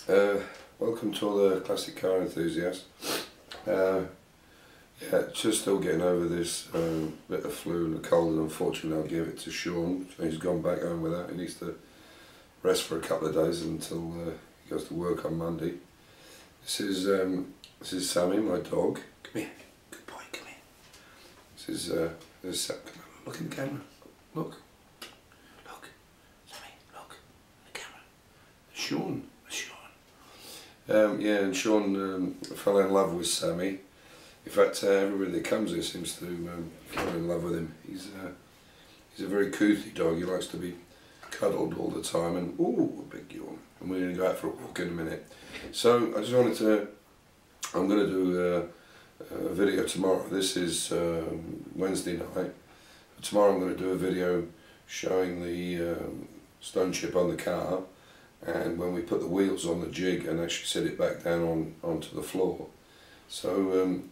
Welcome to all the classic car enthusiasts. Yeah, just still getting over this bit of flu and the cold, and unfortunately I'll give it to Sean. So he's gone back home with that. He needs to rest for a couple of days until he goes to work on Monday. This is Sammy, my dog. Come here, good boy, come here. This is Sam. Come on, look in the camera. Look, Sammy, look in the camera. Sean. Yeah, and Sean fell in love with Sammy. In fact, everybody that comes here seems to fall in love with him. He's a very couthy dog. He likes to be cuddled all the time, and ooh, a big yawn. And we're going to go out for a walk in a minute. So I just wanted to. I'm going to do a video tomorrow. This is Wednesday night. Tomorrow I'm going to do a video showing the stone chip on the car, and when we put the wheels on the jig and actually set it back down onto the floor. So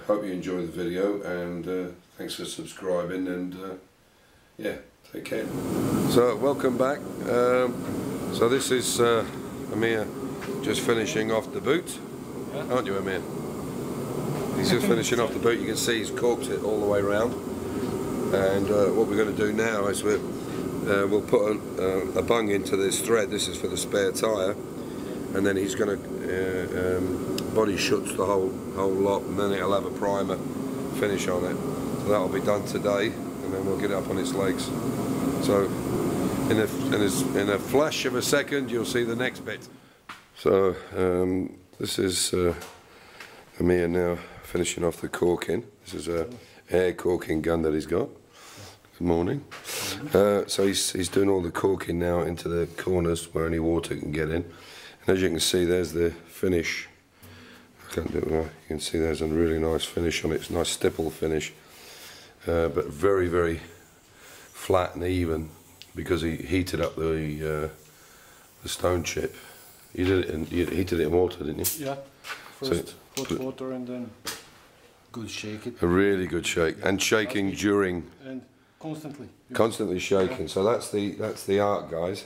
hope you enjoy the video, and thanks for subscribing, and yeah, take care. So welcome back. So this is Amir just finishing off the boot, aren't you, Amir? He's just finishing off the boot. You can see he's corked it all the way around, and what we're going to do now is we'll put a bung into this thread. This is for the spare tyre, and then he's going to body shuts the whole lot, and then it'll have a primer finish on it. So that'll be done today, and then we'll get it up on its legs. So in a flash of a second you'll see the next bit. So this is Amir now finishing off the corking. This is a air corking gun that he's got. Good morning. So he's doing all the corking now into the corners where any water can get in. And as you can see, there's the finish. I can't do it now. You can see there's a really nice finish on it. It's a nice stipple finish, but very, very flat and even because he heated up the stone chip. You heated it in water, didn't you? Yeah. First hot water and then good shake it. A really good shake, and shaking during. And constantly shaking. So that's the art, guys.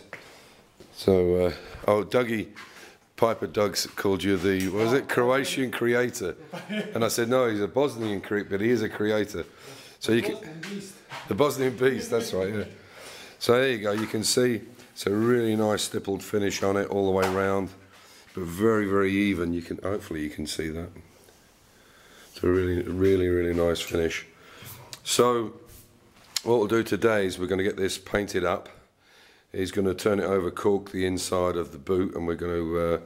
So oh, Piper Doug's called you the, what was it, Croatian creator, and I said no, he's a Bosnian creep, but he is a creator. So you can, the Bosnian beast, that's right. Yeah. So there you go. You can see it's a really nice stippled finish on it all the way around, but very, very even. You can hopefully you can see that. It's a really nice finish. So what we'll do today is we're going to get this painted up. He's going to turn it over, cork the inside of the boot, and we're going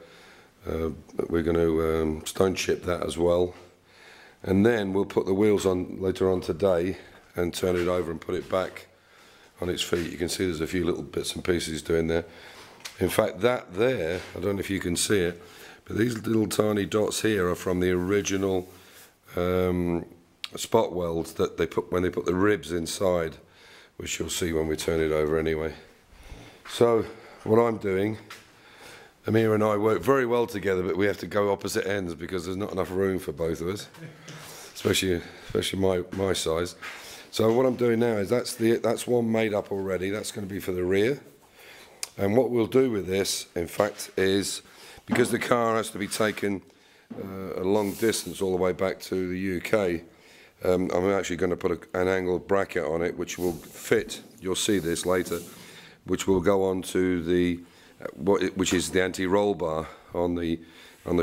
to stone chip that as well. And then we'll put the wheels on later on today and turn it over and put it back on its feet. You can see there's a few little bits and pieces doing there. In fact, that there, I don't know if you can see it, but these little tiny dots here are from the original spot welds that they put when they put the ribs inside, which you'll see when we turn it over anyway. So what I'm doing, Amir and I work very well together, but we have to go opposite ends because there's not enough room for both of us, especially my size. So what I'm doing now is that's one made up already. That's going to be for the rear. And what we'll do with this, in fact, is because the car has to be taken a long distance all the way back to the UK, I'm actually going to put an angled bracket on it which will fit, you'll see this later, which will go on to the, which is the anti-roll bar on the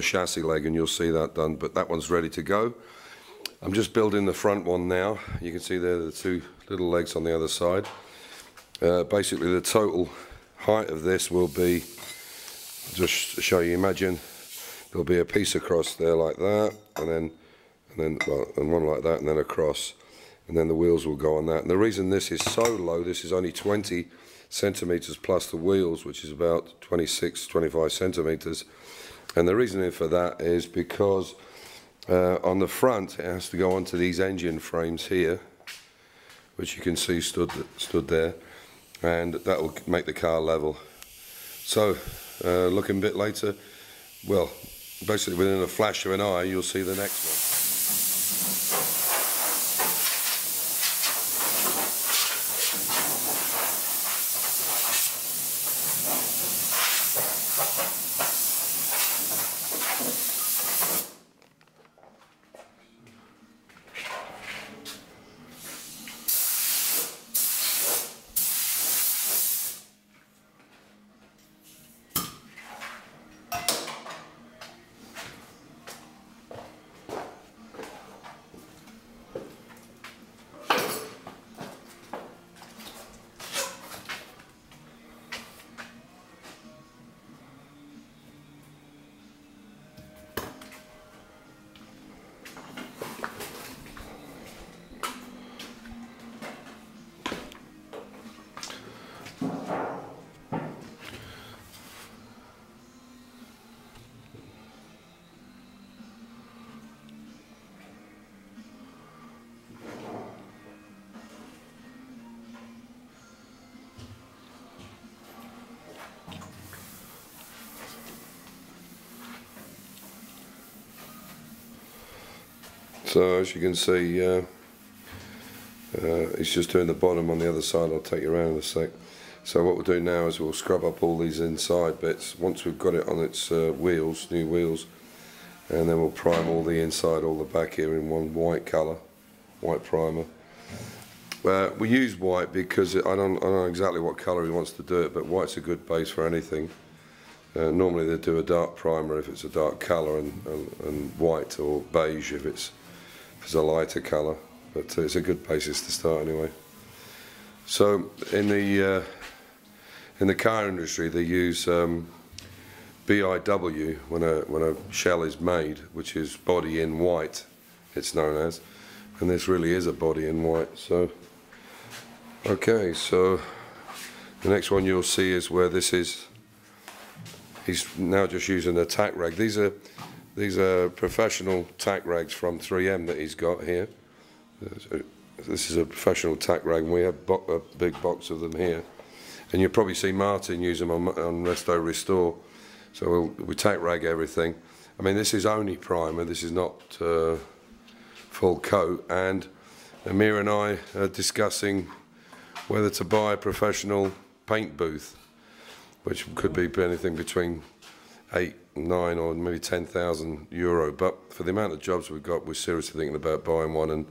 chassis leg, and you'll see that done, but that one's ready to go. I'm just building the front one now. You can see there the two little legs on the other side. Basically the total height of this will be, just to show you, imagine there'll be a piece across there like that, and one like that, and then across, and then the wheels will go on that. And the reason this is so low, this is only 20 centimeters plus the wheels, which is about 25 centimeters, and the reasoning for that is because on the front it has to go onto these engine frames here, which you can see stood there, and that will make the car level. So looking a bit later, well, basically within a flash of an eye you'll see the next one. So as you can see, it's just doing the bottom on the other side. I'll take you around in a sec. So what we'll do now is we'll scrub up all these inside bits once we've got it on its wheels, new wheels, and then we'll prime all the inside, all the back here in one white colour, white primer. We use white because I don't know exactly what colour he wants to do it, but white's a good base for anything. Normally they do a dark primer if it's a dark colour, and white or beige if it's a lighter colour, but it's a good basis to start anyway. So in the car industry they use BIW when a shell is made, which is body in white, it's known as, and this really is a body in white. So okay, so the next one you'll see is where this is. He's now just using a tack rag. These are professional tack rags from 3M that he's got here. This is a professional tack rag, and we have a big box of them here. And you'll probably see Martin use them on Resto Restore. So we tack rag everything. I mean, this is only primer. This is not full coat. And Amir and I are discussing whether to buy a professional paint booth, which could be anything between 8, 9 or maybe 10,000 euro. But for the amount of jobs we've got, we're seriously thinking about buying one and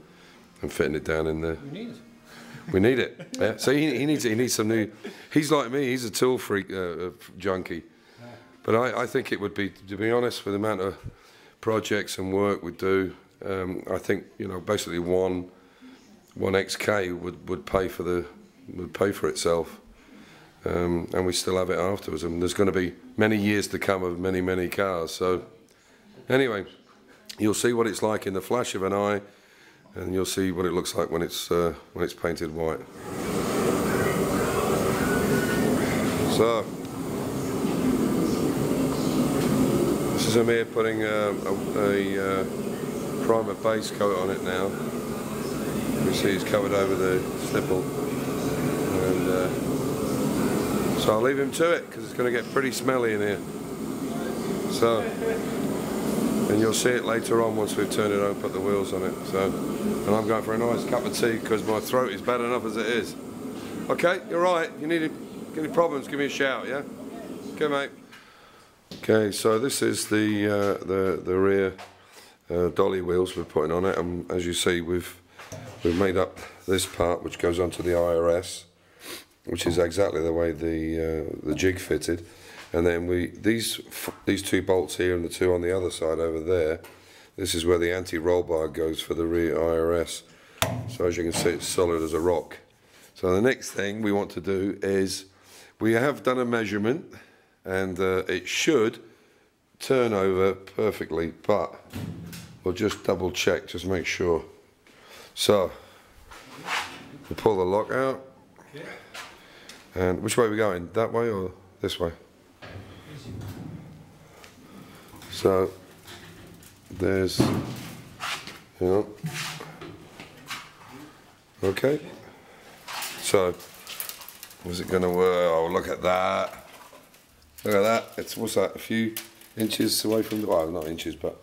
fitting it down in there. We need it. We need it. Yeah. So he needs some new. He's like me. He's a tool freak junkie. But I think it would be, to be honest, with the amount of projects and work we do, I think, you know, basically one XK would pay for itself. And we still have it afterwards, and there's going to be many years to come of many cars. So anyway, you'll see what it's like in the flash of an eye, and you'll see what it looks like when it's painted white. So this is Amir putting a primer base coat on it now. You see he's covered over the stipple, and so I'll leave him to it because it's going to get pretty smelly in here. So, and you'll see it later on once we've turned it over and put the wheels on it. So, and I'm going for a nice cup of tea because my throat is bad enough as it is. Okay, you're right. You need any problems? Give me a shout. Yeah. Okay, mate. Okay, so this is the rear dolly wheels we're putting on it, and as you see, we've made up this part which goes onto the IRS, which is exactly the way the jig fitted, and then these two bolts here and the two on the other side over there, this is where the anti-roll bar goes for the rear IRS. So as you can see, it's solid as a rock. So the next thing we want to do is, we have done a measurement, and it should turn over perfectly, but we'll just double check, just make sure. So we'll pull the lock out. And which way are we going? That way or this way? So there's, you know, okay. So was it going to work? Oh, look at that! Look at that! It's, what's that? A few inches away from the, well, not inches, but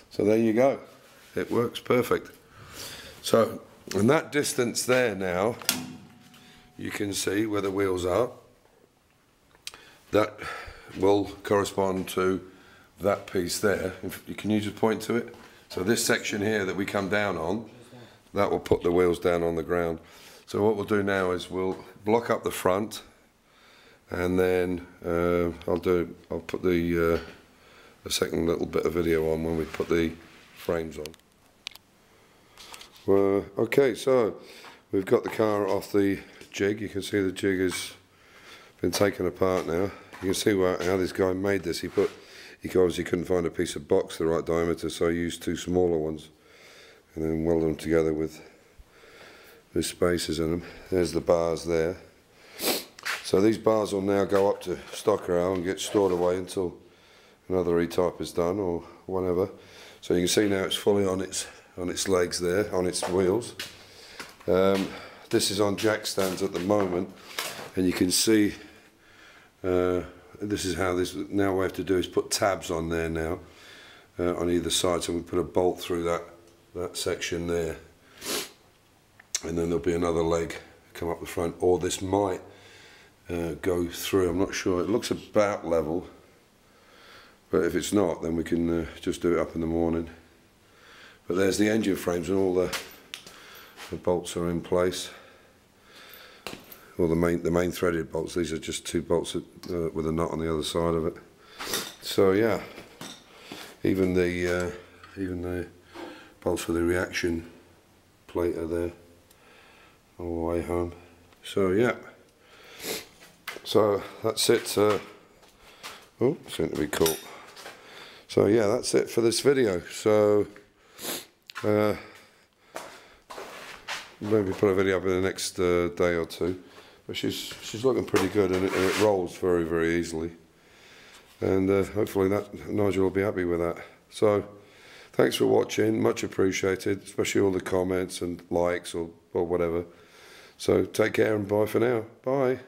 so there you go. It works perfect. So, and that distance there now, you can see where the wheels are. That will correspond to that piece there. Can you just point to it? So this section here that we come down on, that will put the wheels down on the ground. So what we'll do now is we'll block up the front, and then I'll put the a second little bit of video on when we put the frames on. Okay, so we've got the car off the jig. You can see the jig has been taken apart now. You can see how this guy made this. He obviously couldn't find a piece of box the right diameter, so he used two smaller ones and then welded them together with spacers in them. There's the bars there. So these bars will now go up to Stockerell and get stored away until another E-Type is done or whatever. So you can see now it's fully on its legs there, on its wheels. This is on jack stands at the moment, and you can see this is how this, now what we have to do is put tabs on there now on either side, so we put a bolt through that that section there, and then there'll be another leg come up the front, or this might go through. I'm not sure. It looks about level, but if it's not, then we can just do it up in the morning. But there's the engine frames, and all the bolts are in place. Well, the main threaded bolts. These are just 2 bolts with a nut on the other side of it. So yeah, even the bolts for the reaction plate are there all the way home. So yeah, so that's it. Oh, seems to be caught. So yeah, that's it for this video. So maybe put a video up in the next day or two. But she's looking pretty good, and it rolls very, very easily. And hopefully Nigel will be happy with that. So thanks for watching, much appreciated, especially all the comments and likes or whatever. So take care and bye for now. Bye.